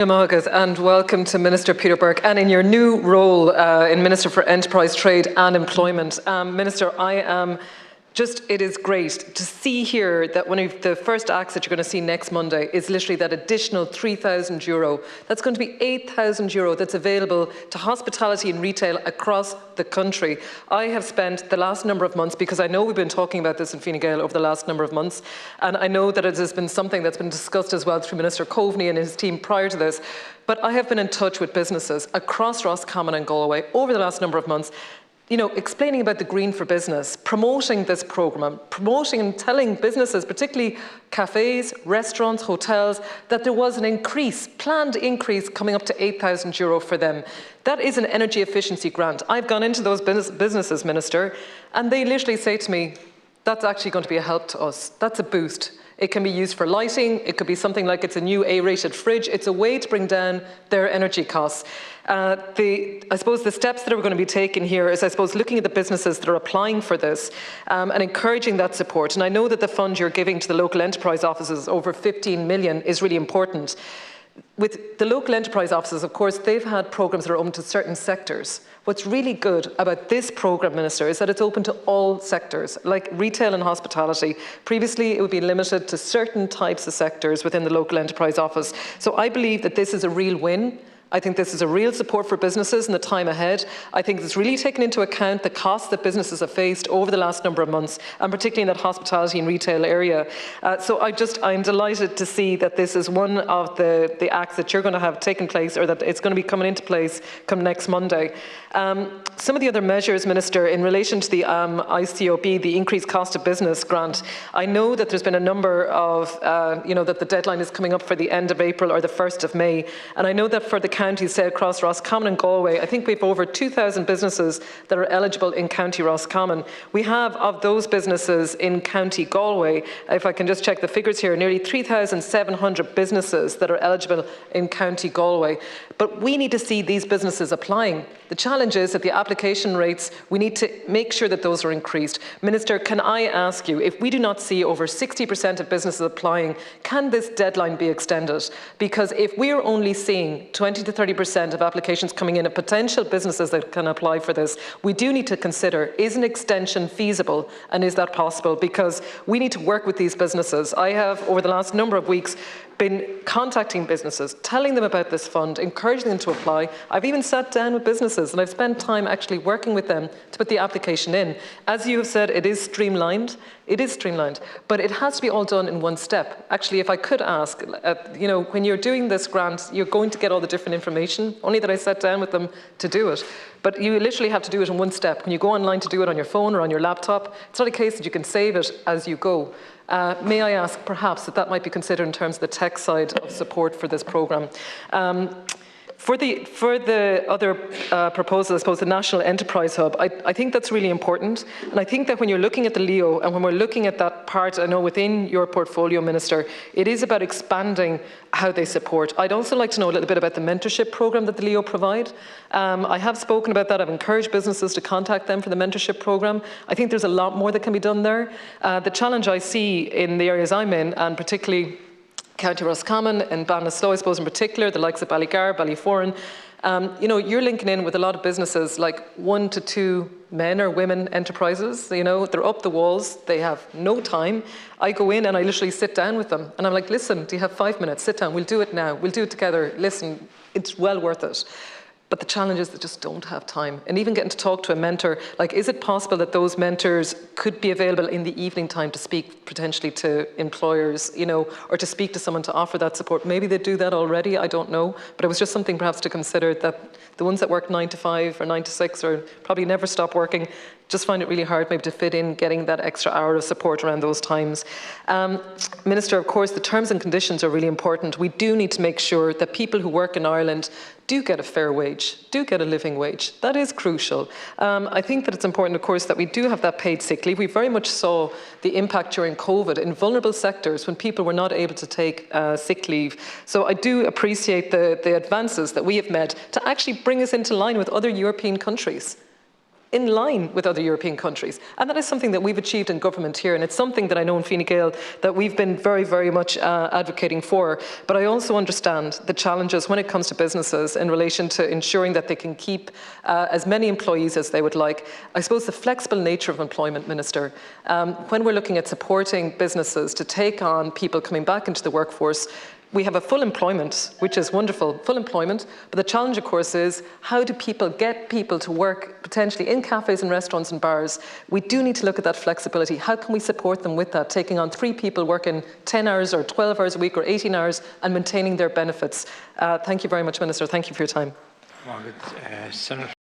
And welcome to Minister Peter Burke, and in your new role in Minister for Enterprise, Trade and Employment. Minister, it is great to see here that one of the first acts that you're going to see next Monday is literally that additional €3,000. That's going to be €8,000 that's available to hospitality and retail across the country. I have spent the last number of months, because I know we've been talking about this in Fine Gael over the last number of months, and I know that it has been something that's been discussed as well through Minister Coveney and his team prior to this, but I have been in touch with businesses across Roscommon and Galway over the last number of months, explaining about the Green for Business, promoting this programme, promoting and telling businesses, particularly cafes, restaurants, hotels, that there was an planned increase coming up to €8,000 for them. That is an energy efficiency grant. I've gone into those businesses, Minister, and they literally say to me, that's actually going to be a help to us. That's a boost. It can be used for lighting. It could be something like it's a new A-rated fridge. It's a way to bring down their energy costs. I suppose the steps that are going to be taken here is, looking at the businesses that are applying for this and encouraging that support. And I know that the fund you're giving to the local enterprise offices, over 15 million, is really important. With the local enterprise offices, of course, they've had programmes that are open to certain sectors. What's really good about this programme, Minister, is that it's open to all sectors, like retail and hospitality. Previously, it would be limited to certain types of sectors within the local enterprise office. So I believe that this is a real win. I think this is a real support for businesses in the time ahead. I think it's really taken into account the costs that businesses have faced over the last number of months, and particularly in that hospitality and retail area. So I'm delighted to see that this is one of the acts that you're going to have taken place, or that it's going to be coming into place come next Monday. Some of the other measures, Minister, in relation to the ICOB, the Increased Cost of Business grant, I know that there's been a number of, that the deadline is coming up for the end of April or the 1st of May. And I know that for the counties, say across Roscommon and Galway, I think we have over 2,000 businesses that are eligible in County Roscommon. We have, of those businesses in County Galway, if I can just check the figures here, nearly 3,700 businesses that are eligible in County Galway. But we need to see these businesses applying. The challenge is that the application rates, we need to make sure that those are increased. Minister, can I ask you, if we do not see over 60% of businesses applying, can this deadline be extended? Because if we're only seeing 20 to 30% of applications coming in of potential businesses that can apply for this, we do need to consider, is an extension feasible, and is that possible? Because we need to work with these businesses. I have, over the last number of weeks, been contacting businesses, telling them about this fund, encouraging them to apply. I've even sat down with businesses and I've spent time actually working with them to put the application in. As you have said, it is streamlined. It is streamlined, but it has to be all done in one step. Actually, if I could ask, when you're doing this grant, you're going to get all the different information, only that I sat down with them to do it. But you literally have to do it in one step. When you go online to do it on your phone or on your laptop, it's not a case that you can save it as you go. May I ask, perhaps, that might be considered in terms of the tech side of support for this programme. For the other proposal, I suppose, the National Enterprise Hub, I think that's really important. And I think that when you're looking at the LEO, and when we're looking at that part, I know within your portfolio, Minister, it is about expanding how they support. I'd also like to know a little bit about the mentorship programme that the LEO provide. I have spoken about that. I've encouraged businesses to contact them for the mentorship programme. I think there's a lot more that can be done there. The challenge I see in the areas I'm in, and particularly County Roscommon and Ballinasloe, I suppose in particular, the likes of Ballygar, Ballyforan, you're linking in with a lot of businesses, like 1 to 2 men or women enterprises. They're up the walls, they have no time. I go in and I literally sit down with them and I'm like, listen, do you have 5 minutes? Sit down, we'll do it now, we'll do it together. Listen, it's well worth it. But the challenge is they just don't have time. And even getting to talk to a mentor, is it possible that those mentors could be available in the evening time to speak potentially to employers, or to speak to someone to offer that support? Maybe they do that already, I don't know. But it was just something perhaps to consider, that the ones that work 9 to 5 or 9 to 6 or probably never stop working, just find it really hard maybe to fit in getting that extra hour of support around those times. Minister, of course, the terms and conditions are really important. We do need to make sure that people who work in Ireland do get a fair wage, do get a living wage. That is crucial. I think that it's important, of course, that we do have that paid sick leave. We very much saw the impact during COVID in vulnerable sectors when people were not able to take sick leave. So I do appreciate the advances that we have made to actually bring us into line with other European countries. in line with other European countries. And that is something that we've achieved in government here, and it's something that I know in Fine Gael that we've been very, very much advocating for. But I also understand the challenges when it comes to businesses in relation to ensuring that they can keep as many employees as they would like. I suppose the flexible nature of employment, Minister, when we're looking at supporting businesses to take on people coming back into the workforce, we have a full employment, which is wonderful, full employment, but the challenge, of course, is how do people get people to work potentially in cafes and restaurants and bars? We do need to look at that flexibility. How can we support them with that, taking on 3 people working 10 hours or 12 hours a week or 18 hours and maintaining their benefits? Thank you very much, Minister. Thank you for your time. Senator.